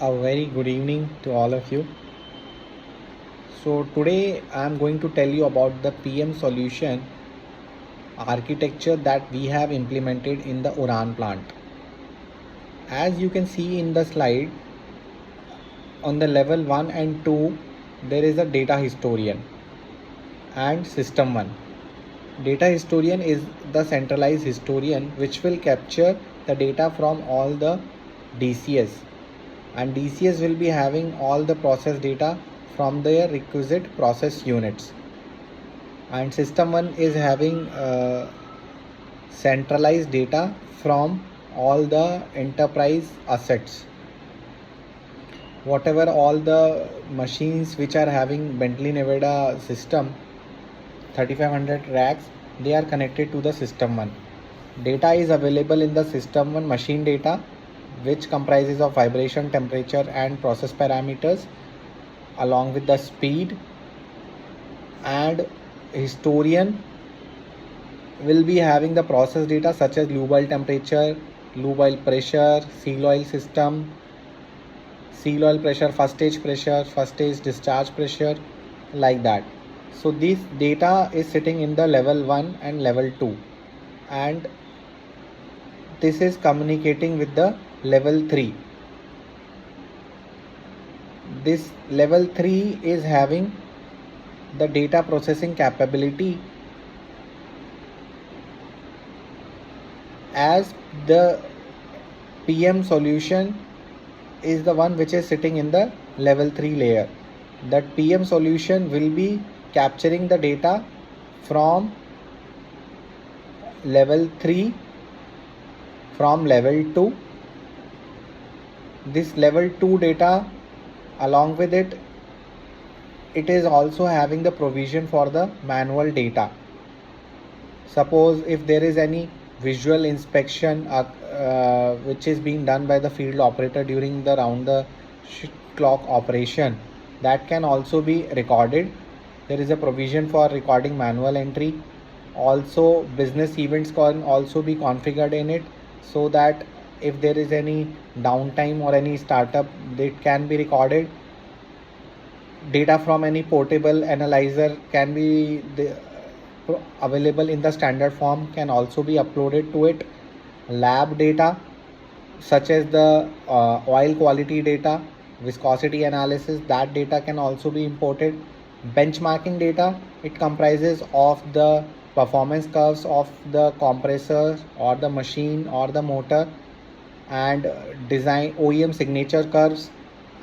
A very good evening to all of you. So today I am going to tell you about the PM solution architecture that we have implemented in the Uran plant. As you can see in the slide, on the level 1 and 2 there is a data historian and system 1. Data historian is the centralized historian which will capture the data from all the DCS, and DCS will be having all the process data from their requisite process units, and system 1 is having centralized data from all the enterprise assets. Whatever all the machines which are having Bentley Nevada system 3500 racks, they are connected to the system 1. Data is available in the system 1 machine data, which comprises of vibration, temperature and process parameters along with the speed. And historian will be having the process data such as lube oil temperature, lube oil pressure, seal oil system, seal oil pressure, first stage discharge pressure, like that. So this data is sitting in the level 1 and level 2, and this is communicating with the level 3. This level 3 is having the data processing capability as the PM solution is the one which is sitting in the level 3 layer. That PM solution will be capturing the data from level 3 from level 2. This level 2 data, along with it is also having the provision for the manual data. Suppose if there is any visual inspection which is being done by the field operator during the round the clock operation, that can also be recorded. There is a provision for recording manual entry. Also business events can also be configured in it, so that if there is any downtime or any startup, it can be recorded. Data from any portable analyzer can be available in the standard form, can also be uploaded to it. Lab data such as the oil quality data, viscosity analysis, that data can also be imported. Benchmarking data, it comprises of the performance curves of the compressor or the machine or the motor, and design OEM signature curves,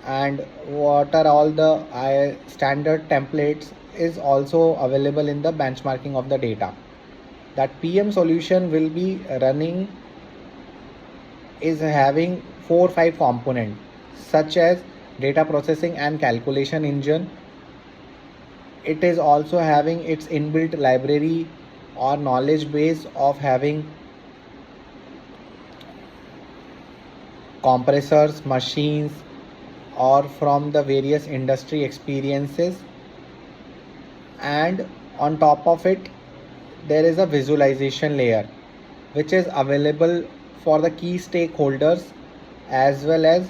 and what are all the standard templates is also available in the benchmarking of the data. That PM solution will be running is having 4-5 components such as data processing and calculation engine. It is also having its inbuilt library or knowledge base of having compressors, machines, or from the various industry experiences. And on top of it, there is a visualization layer which is available for the key stakeholders as well as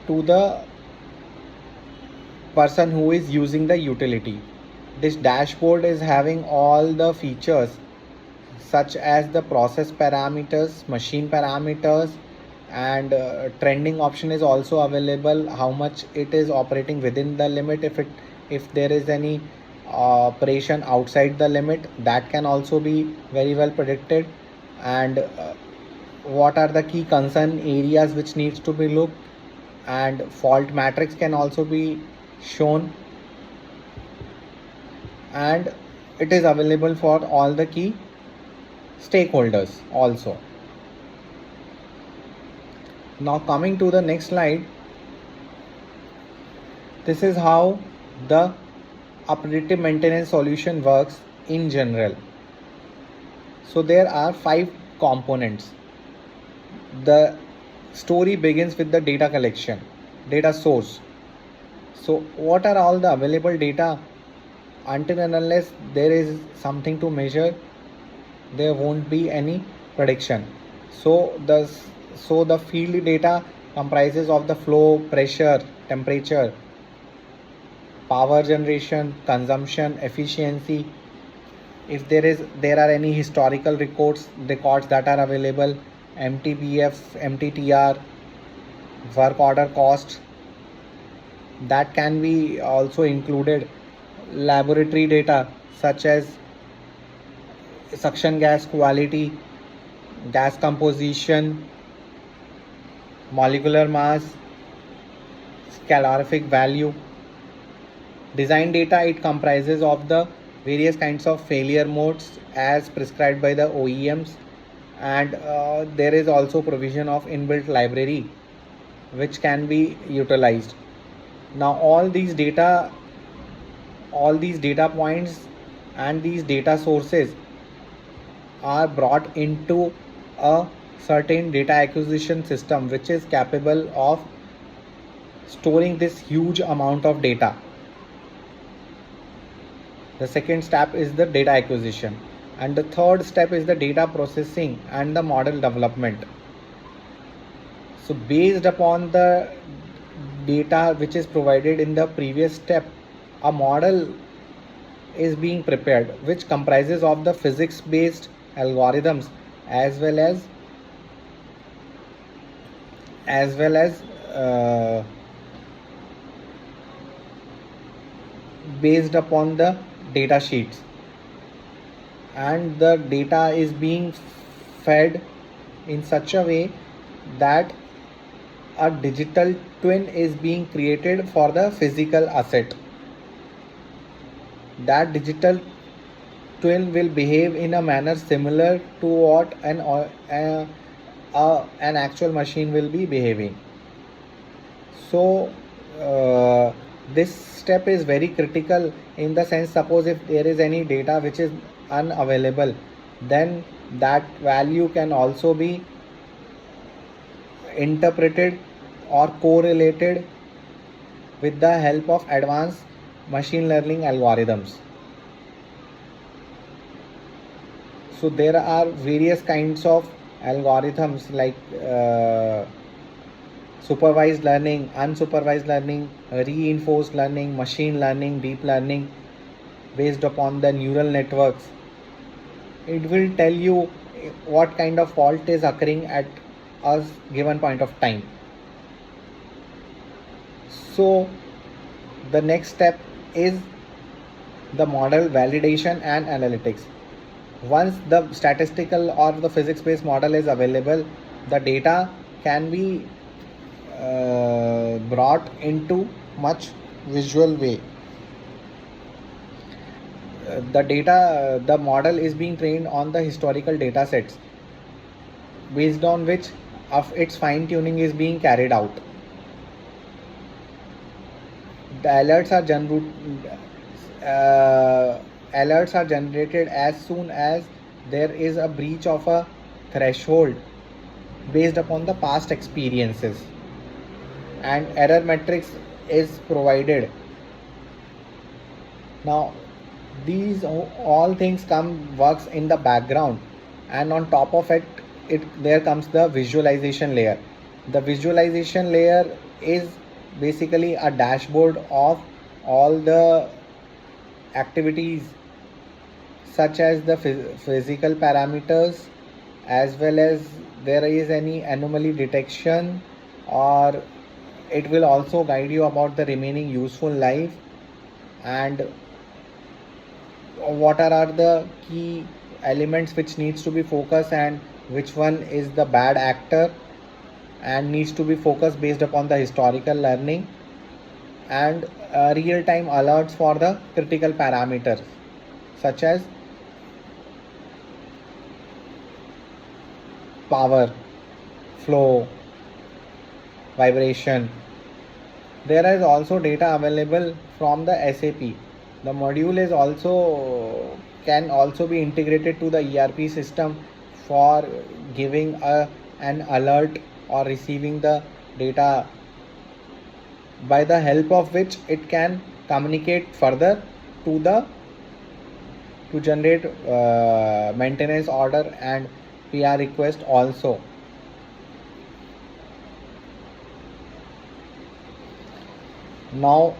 to the person who is using the utility. This dashboard is having all the features such as the process parameters, machine parameters, and trending option is also available, how much it is operating within the limit. If there is any operation outside the limit, that can also be very well predicted. And what are the key concern areas which needs to be looked, and fault matrix can also be shown, and it is available for all the key stakeholders also. Now coming to the next slide, this is how the predictive maintenance solution works in general. So there are 5 components. The story begins with the data collection, data source. So what are all the available data? Until and unless there is something to measure, there won't be any prediction. So the field data comprises of the flow, pressure, temperature, power generation, consumption, efficiency. If there are any historical records that are available, MTBF, MTTR, work order costs, that can be also included. Laboratory data such as suction gas quality, gas composition, molecular mass, calorific value. Design data, it comprises of the various kinds of failure modes as prescribed by the OEMs, and there is also provision of inbuilt library which can be utilized. Now all these data points and these data sources are brought into a certain data acquisition system which is capable of storing this huge amount of data. The second step is the data acquisition, and the third step is the data processing and the model development. So based upon the data which is provided in the previous step, a model is being prepared which comprises of the physics based algorithms as well as based upon the data sheets, and the data is being fed in such a way that a digital twin is being created for the physical asset. That digital twin will behave in a manner similar to what an actual machine will be behaving. So this step is very critical in the sense, suppose if there is any data which is unavailable, then that value can also be interpreted or correlated with the help of advanced machine learning algorithms. So there are various kinds of algorithms like supervised learning, unsupervised learning, reinforced learning, machine learning, deep learning based upon the neural networks. It will tell you what kind of fault is occurring at a given point of time. So the next step is the model validation and analytics. Once the statistical or the physics based model is available, the data can be brought into much visual way. The model is being trained on the historical data sets based on which of its fine tuning is being carried out. The alerts are generated as soon as there is a breach of a threshold based upon the past experiences, and error matrix is provided. Now these all things works in the background, and on top of it there comes the visualization layer. The visualization layer is basically a dashboard of all the activities such as the physical parameters, as well as there is any anomaly detection, or it will also guide you about the remaining useful life and what are the key elements which needs to be focused and which one is the bad actor and needs to be focused based upon the historical learning, and real-time alerts for the critical parameters such as power, flow, vibration. There is also data available from the SAP. The module is can also be integrated to the ERP system for giving an alert or receiving the data, by the help of which it can communicate further to generate maintenance order and PR request also. Now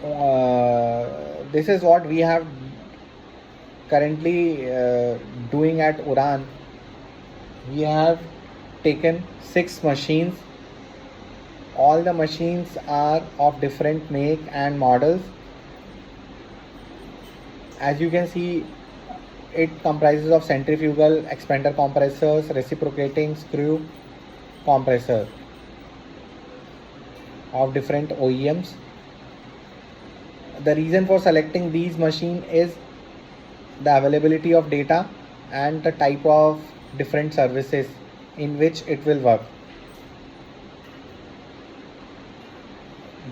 this is what we have currently doing at Uran. We have taken 6 machines. All the machines are of different make and models. As you can see, it comprises of centrifugal expander compressors, reciprocating screw compressor of different OEMs. The reason for selecting these machines is the availability of data and the type of different services in which it will work.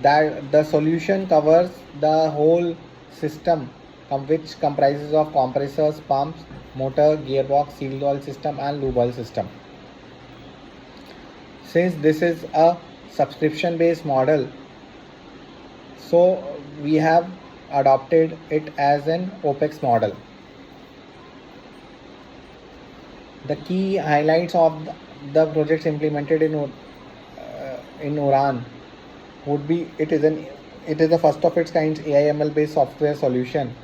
That the solution covers the whole system, which comprises of compressors, pumps, motor, gearbox, seal oil system and lube oil system. Since this is a subscription based model, so we have adopted it as an OPEX model. The key highlights of the projects implemented in Uran would be it is the first of its kind AI/ML based software solution.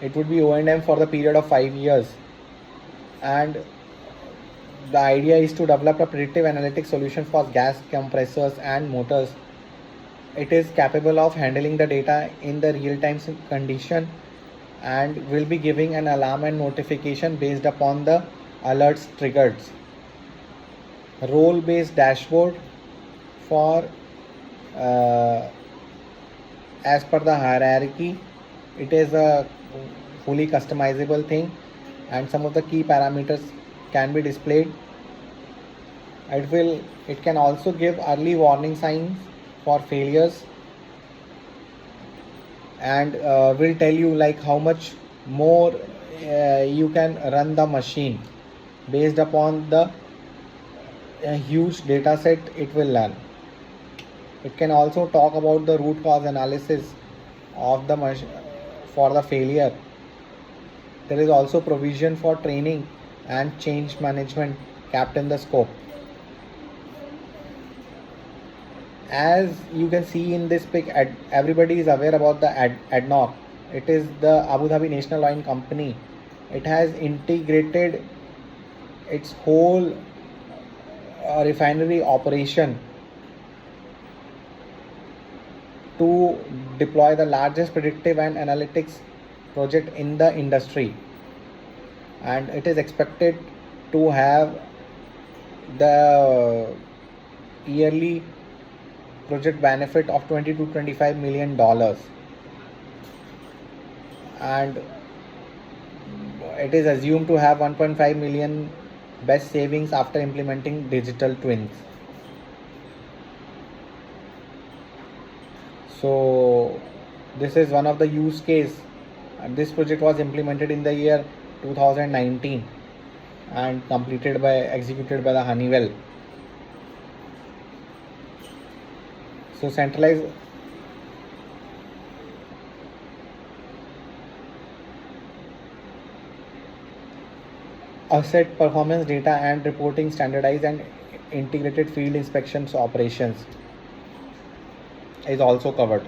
It would be O&M for the period of 5 years, and the idea is to develop a predictive analytics solution for gas compressors and motors. It is capable of handling the data in the real-time condition and will be giving an alarm and notification based upon the alerts triggered. Role-based dashboard for as per the hierarchy. It is a fully customizable thing, and some of the key parameters can be displayed. It can also give early warning signs for failures, and will tell you like how much more you can run the machine based upon the huge data set it will learn. It can also talk about the root cause analysis of the for the failure. There is also provision for training and change management kept in the scope. As you can see in this pic, everybody is aware about the ADNOC. It is the Abu Dhabi National Oil Company. It has integrated its whole refinery operation to deploy the largest predictive and analytics project in the industry, and it is expected to have the yearly project benefit of $20 to $25 million, and it is assumed to have 1.5 million best savings after implementing digital twins. So this is one of the use case, and this project was implemented in the year 2019 and executed by the Honeywell. So centralized asset performance data and reporting, standardized and integrated field inspections operations is also covered.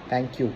Thank you.